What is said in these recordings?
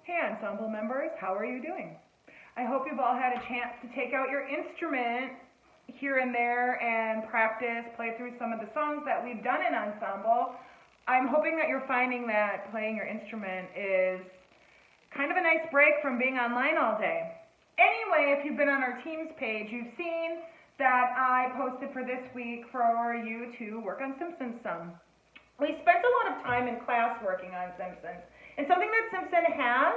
Hey ensemble members, how are you doing? I hope you've all had a chance to take out your instrument here and there and practice, play through some of the songs that we've done in ensemble. I'm hoping that you're finding that playing your instrument is kind of a nice break from being online all day. Anyway, if you've been on our Teams page, you've seen that I posted for this week for you to work on Simpsons some. We spent a lot of time in class working on Simpsons. And something that Simpson has,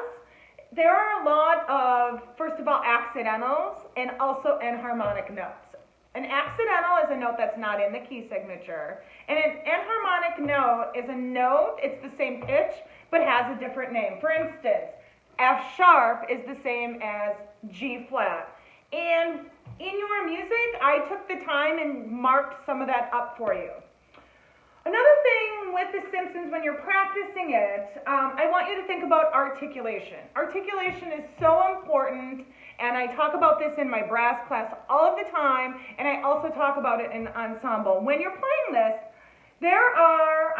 there are a lot of, first of all, accidentals and also enharmonic notes. An accidental is a note that's not in the key signature. And an enharmonic note is a note, it's the same pitch, but has a different name. For instance, F sharp is the same as G flat. And in your music, I took the time and marked some of that up for you. Another thing with The Simpsons, when you're practicing it, I want you to think about articulation. Articulation is so important, and I talk about this in my brass class all of the time, and I also talk about it in ensemble. When you're playing this, there are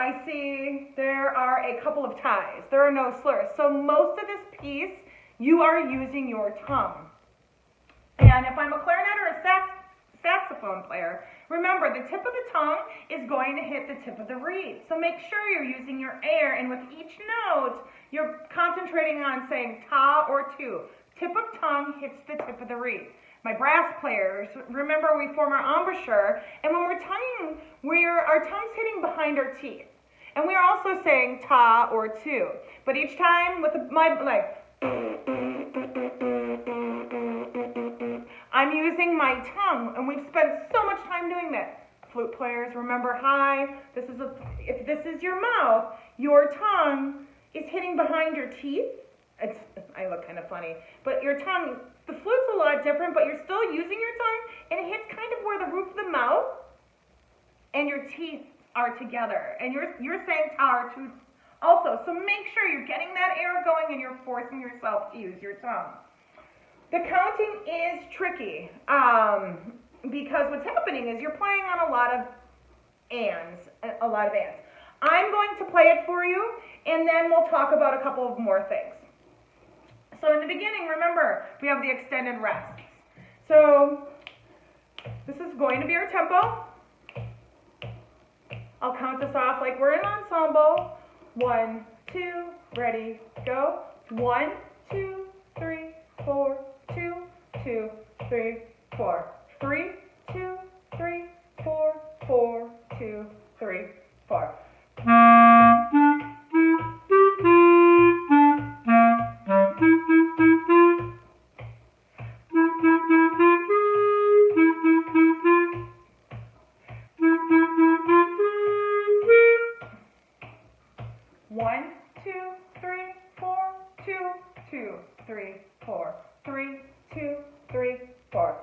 a couple of ties. There are no slurs. So most of this piece, you are using your tongue. And if I'm a clarinet or a saxophone player, remember, the tip of the tongue is going to hit the tip of the reed. So make sure you're using your air, and with each note, you're concentrating on saying ta or tu. Tip of tongue hits the tip of the reed. My brass players, remember we form our embouchure, and when we're tonguing, our tongue's hitting behind our teeth. And we are also saying ta or tu. But each time with I'm using my tongue, and we've spent so much time doing that. Flute players, remember if this is your mouth, your tongue is hitting behind your teeth. I look kind of funny, but your tongue, the flute's a lot different, but you're still using your tongue, and it hits kind of where the roof of the mouth and your teeth are together, and you're saying ta or tu also. So make sure you're getting that air going and you're forcing yourself to use your tongue. The counting is tricky because what's happening is you're playing on a lot of ands. I'm going to play it for you, and then we'll talk about a couple of more things. So in the beginning, remember, we have the extended rests. So this is going to be our tempo. I'll count this off like we're in ensemble. 1, 2, ready, go. 1, 2, 3, 4, 2, 2, 3, 4. 3, 2, 3, 4, 4, 2, 3, 4. One, two, three, four, 2, 2, 3, 4. 3, 2, 3, 4.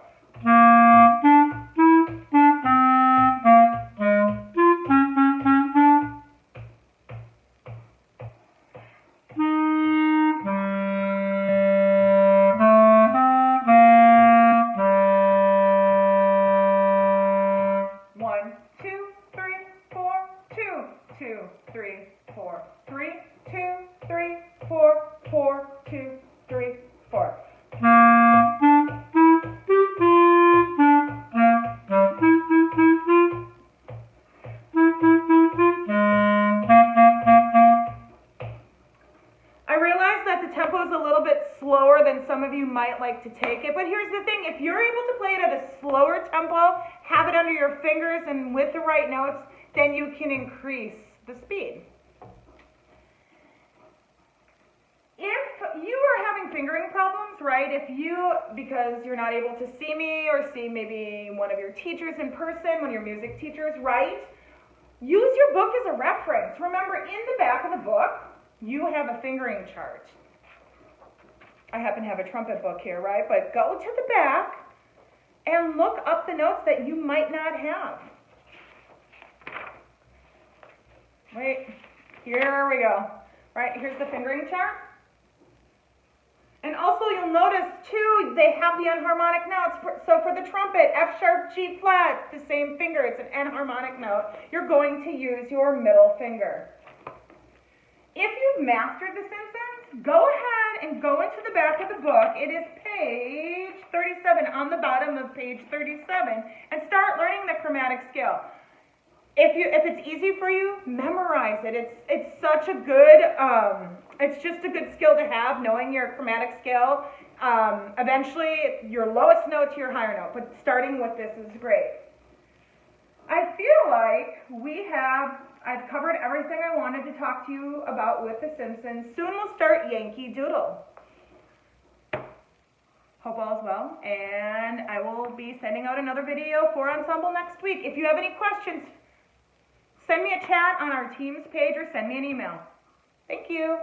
One, two, three, four, 2, 2, 3, 4. 3, 2, 3, 4, 4, 2, 3, 4. I realize that the tempo is a little bit slower than some of you might like to take it, but here's the thing. If you're able to play it at a slower tempo, have it under your fingers and with the right notes, then you can increase the speed. If you are having fingering problems, right, because you're not able to see me or see maybe one of your teachers in person, one of your music teachers, right, use your book as a reference. Remember, in the back of the book, you have a fingering chart. I happen to have a trumpet book here, right, but go to the back and look up the notes that you might not have. Wait, here we go. Right, here's the fingering chart. And also you'll notice too, they have the enharmonic notes. So for the trumpet, F sharp, G flat, the same finger, it's an enharmonic note. You're going to use your middle finger. If you've mastered The Simpsons, go ahead and go into the back of the book. It is page 37, on the bottom of page 37, and start learning the chromatic scale. If it's easy for you, memorize it. It's such a good, it's just a good skill to have, knowing your chromatic scale. Eventually, your lowest note to your higher note, but starting with this is great. I feel like I've covered everything I wanted to talk to you about with The Simpsons. Soon we'll start Yankee Doodle. Hope all is well, and I will be sending out another video for Ensemble next week. If you have any questions, send me a chat on our Teams page or send me an email. Thank you.